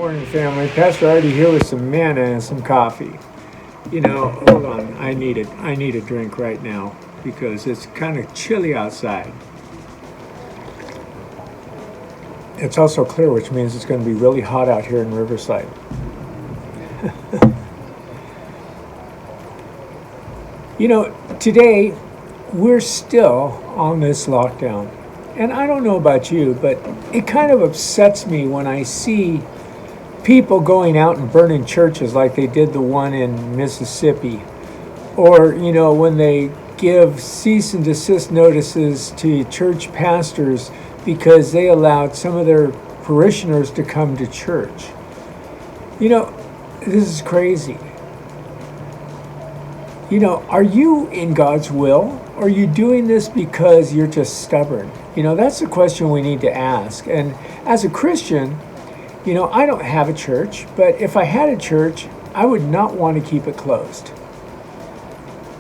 morning, family. Pastor Artie here with some manna and some coffee. Hold on. I need a drink right now because it's kind of chilly outside. It's also clear, which means it's going to be really hot out here in Riverside. Today we're still on this lockdown. And I don't know about you, but it kind of upsets me when I see people going out and burning churches like they did the one in Mississippi. Or, when they give cease and desist notices to church pastors because they allowed some of their parishioners to come to church. This is crazy. Are you in God's will? Or are you doing this because you're just stubborn? That's the question we need to ask. And as a Christian, I don't have a church, but if I had a church, I would not want to keep it closed.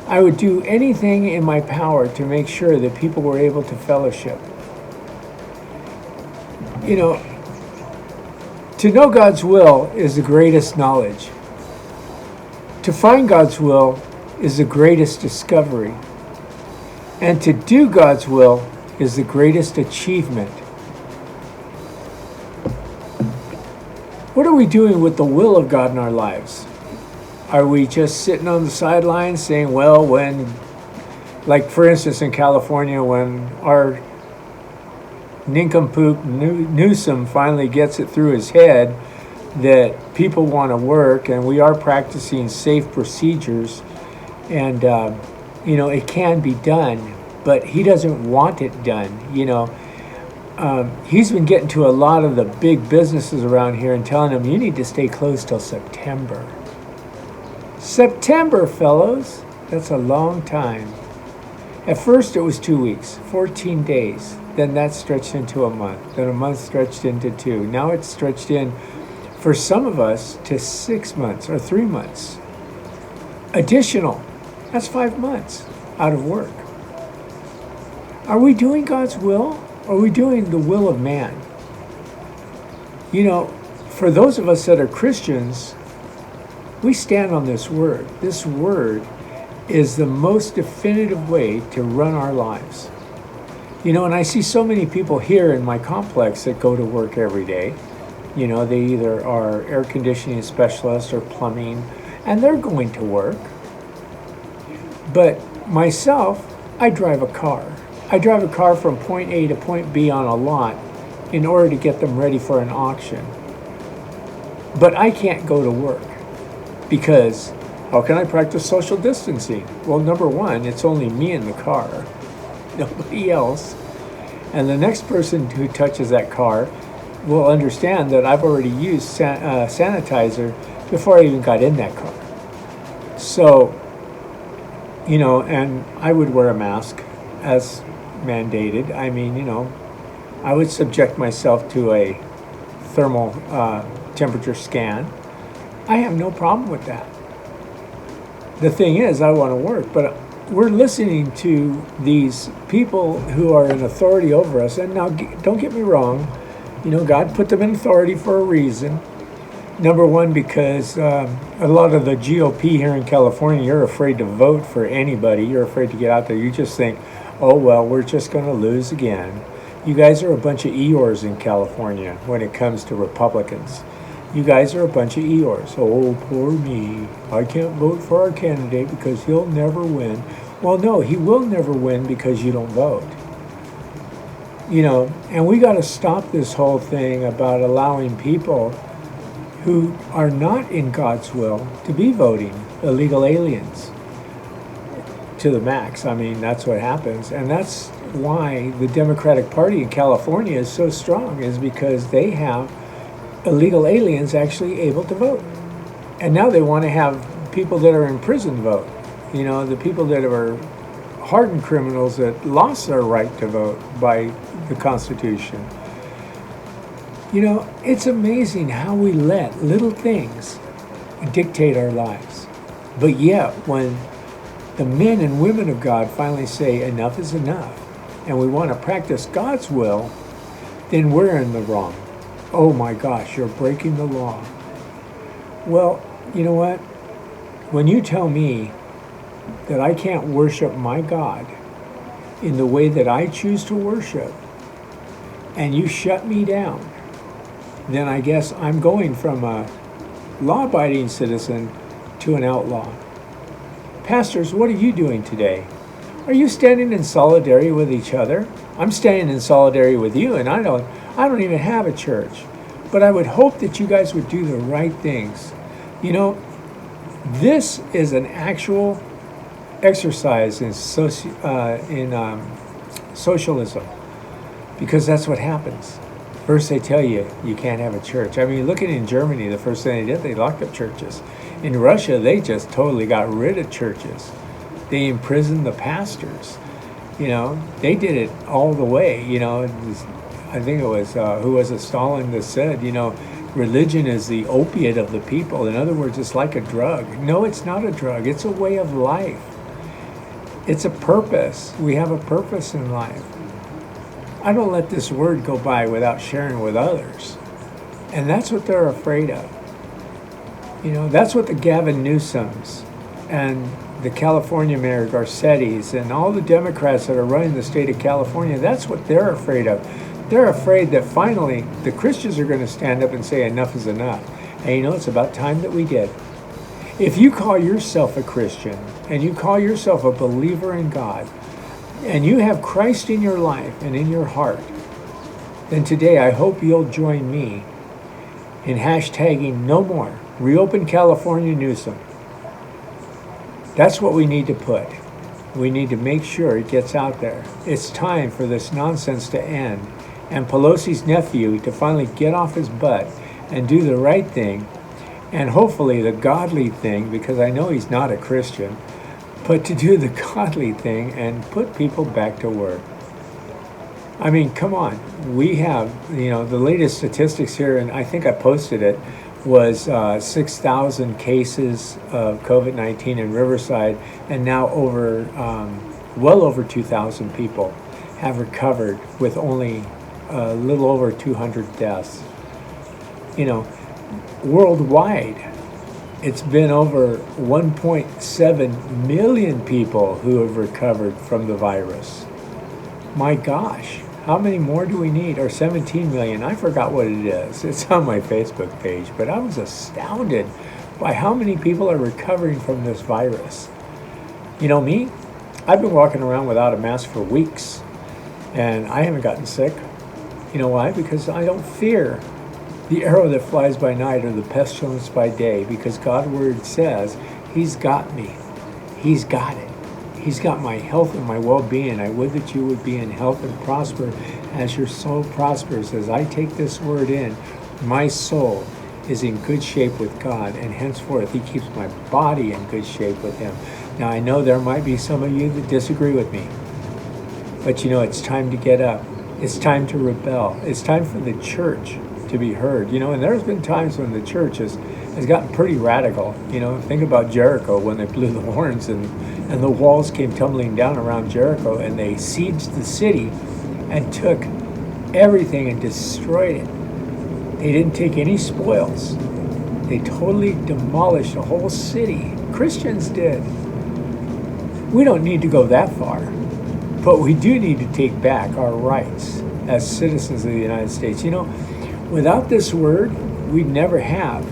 I would do anything in my power to make sure that people were able to fellowship. To know God's will is the greatest knowledge. To find God's will is the greatest discovery. And to do God's will is the greatest achievement. What are we doing with the will of God in our lives? Are we just sitting on the sidelines saying, well, like for instance in California, when our nincompoop Newsom finally gets it through his head that people want to work and we are practicing safe procedures and, it can be done. But he doesn't want it done. He's been getting to a lot of the big businesses around here and telling them, you need to stay closed till September. September, fellows. That's a long time. At first it was 2 weeks, 14 days. Then that stretched into a month. Then a month stretched into 2. Now it's stretched in, for some of us, to 6 months or 3 months. Additional. That's 5 months out of work. Are we doing God's will? Or are we doing the will of man? For those of us that are Christians, we stand on this word. This word is the most definitive way to run our lives. And I see so many people here in my complex that go to work every day. They either are air conditioning specialists or plumbing, and they're going to work. But myself, I drive a car. I drive a car from point A to point B on a lot in order to get them ready for an auction. But I can't go to work because how can I practice social distancing? Well, number one, it's only me in the car, nobody else. And the next person who touches that car will understand that I've already used sanitizer before I even got in that car. So, and I would wear a mask as mandated. I would subject myself to a thermal temperature scan. I have no problem with that. The thing is, I want to work, but we're listening to these people who are in authority over us. And now, don't get me wrong, God put them in authority for a reason. Number one, because a lot of the GOP here in California, you're afraid to vote for anybody. You're afraid to get out there. You just think, oh, well, we're just going to lose again. You guys are a bunch of Eeyores in California when it comes to Republicans. You guys are a bunch of Eeyores. Oh, poor me. I can't vote for our candidate because he'll never win. Well, no, he will never win because you don't vote. And we got to stop this whole thing about allowing people who are not in God's will to be voting, illegal aliens, to the max. That's what happens. And that's why the Democratic Party in California is so strong, is because they have illegal aliens actually able to vote. And now they want to have people that are in prison vote. The people that are hardened criminals that lost their right to vote by the Constitution. It's amazing how we let little things dictate our lives. But yet, when the men and women of God finally say enough is enough, and we want to practice God's will, then we're in the wrong. Oh my gosh, you're breaking the law. Well, you know what? When you tell me that I can't worship my God in the way that I choose to worship, and you shut me down, then I guess I'm going from a law-abiding citizen to an outlaw. Pastors, what are you doing today? Are you standing in solidarity with each other? I'm standing in solidarity with you, and I don't even have a church. But I would hope that you guys would do the right things. You know, this is an actual exercise in socialism, because that's what happens. First they tell you you can't have a church. I mean, looking in Germany, the first thing they did, they locked up churches. In Russia, they just totally got rid of churches. They imprisoned the pastors. You know, they did it all the way. You know, I think it was, who was it, Stalin, that said, you know, religion is the opiate of the people. In other words, it's like a drug. No, it's not a drug. It's a way of life. It's a purpose. We have a purpose in life. I don't let this word go by without sharing with others. And that's what they're afraid of. You know, that's what the Gavin Newsoms and the California Mayor Garcetti's and all the Democrats that are running the state of California, that's what they're afraid of. They're afraid that finally the Christians are going to stand up and say enough is enough. And you know, it's about time that we did. If you call yourself a Christian and you call yourself a believer in God, and you have Christ in your life and in your heart, then today I hope you'll join me in hashtagging no more. Reopen California Newsom. That's what we need to put. We need to make sure it gets out there. It's time for this nonsense to end, and Pelosi's nephew to finally get off his butt and do the right thing, and hopefully the godly thing, because I know he's not a Christian, but to do the godly thing and put people back to work. I mean, come on. We have, you know, the latest statistics here, and I think I posted it, was 6,000 cases of COVID-19 in Riverside, and now well over 2,000 people have recovered with only a little over 200 deaths. You know, worldwide, it's been over 1.7 million people who have recovered from the virus. My gosh, how many more do we need? Or 17 million? I forgot what it is. It's on my Facebook page, but I was astounded by how many people are recovering from this virus. You know me? I've been walking around without a mask for weeks, and I haven't gotten sick. You know why? Because I don't fear the arrow that flies by night or the pestilence by day, because God's word says he's got me. He's got it. He's got my health and my well-being. I would that you would be in health and prosper as your soul prospers. As I take this word in, my soul is in good shape with God, and henceforth he keeps my body in good shape with him. Now I know there might be some of you that disagree with me, but you know, it's time to get up. It's time to rebel. It's time for the church to be heard. You know, and there's been times when the church has gotten pretty radical. You know, think about Jericho when they blew the horns and the walls came tumbling down around Jericho, and they sieged the city and took everything and destroyed it. They didn't take any spoils. They totally demolished the whole city. Christians did. We don't need to go that far, but we do need to take back our rights as citizens of the United States. You know, without this word, we'd never have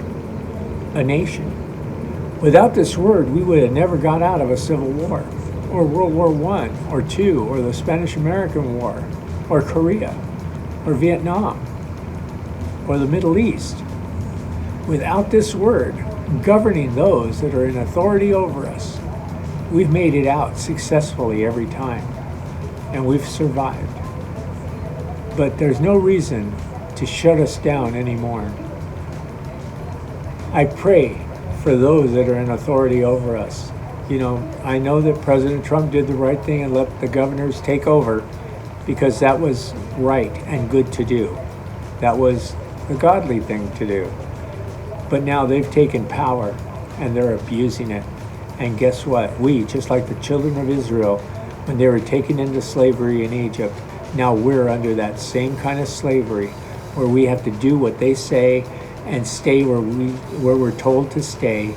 a nation. Without this word, we would have never got out of a civil war, or World War I, or II, or the Spanish-American War, or Korea, or Vietnam, or the Middle East. Without this word governing those that are in authority over us, we've made it out successfully every time, and we've survived. But there's no reason to shut us down anymore. I pray for those that are in authority over us. You know, I know that President Trump did the right thing and let the governors take over, because that was right and good to do. That was the godly thing to do. But now they've taken power and they're abusing it. And guess what? We, just like the children of Israel, when they were taken into slavery in Egypt, now we're under that same kind of slavery. where we have to do what they say and stay where we're told to stay,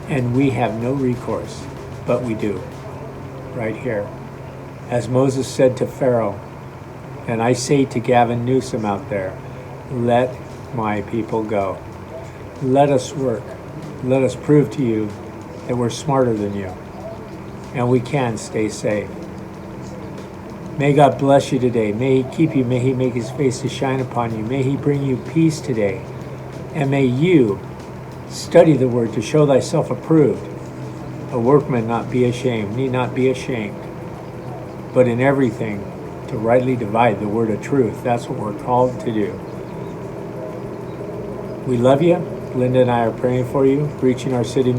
and we have no recourse, but we do, right here. As Moses said to Pharaoh, and I say to Gavin Newsom out there, let my people go. Let us work. Let us prove to you that we're smarter than you, and we can stay safe. May God bless you today. May He keep you. May He make His face to shine upon you. May He bring you peace today. And may you study the Word to show thyself approved, a workman not be ashamed, need not be ashamed, but in everything to rightly divide the word of truth. That's what we're called to do. We love you. Linda and I are praying for you. Reaching our city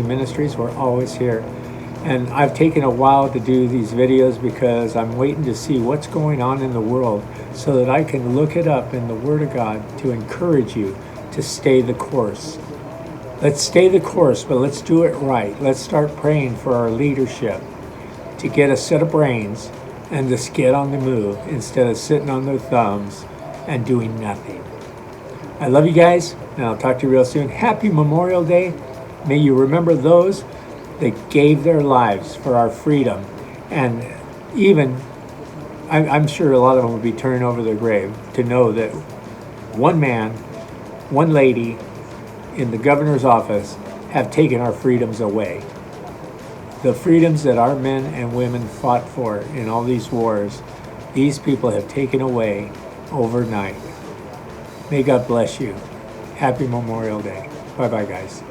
ministries. We're always here. And I've taken a while to do these videos because I'm waiting to see what's going on in the world so that I can look it up in the Word of God to encourage you to stay the course. Let's stay the course, but let's do it right. Let's start praying for our leadership to get a set of brains and just get on the move instead of sitting on their thumbs and doing nothing. I love you guys, and I'll talk to you real soon. Happy Memorial Day. May you remember those that gave their lives for our freedom. And even, I'm sure a lot of them would be turning over their grave to know that one man, one lady in the governor's office have taken our freedoms away. The freedoms that our men and women fought for in all these wars, these people have taken away overnight. May God bless you. Happy Memorial Day. Bye-bye, guys.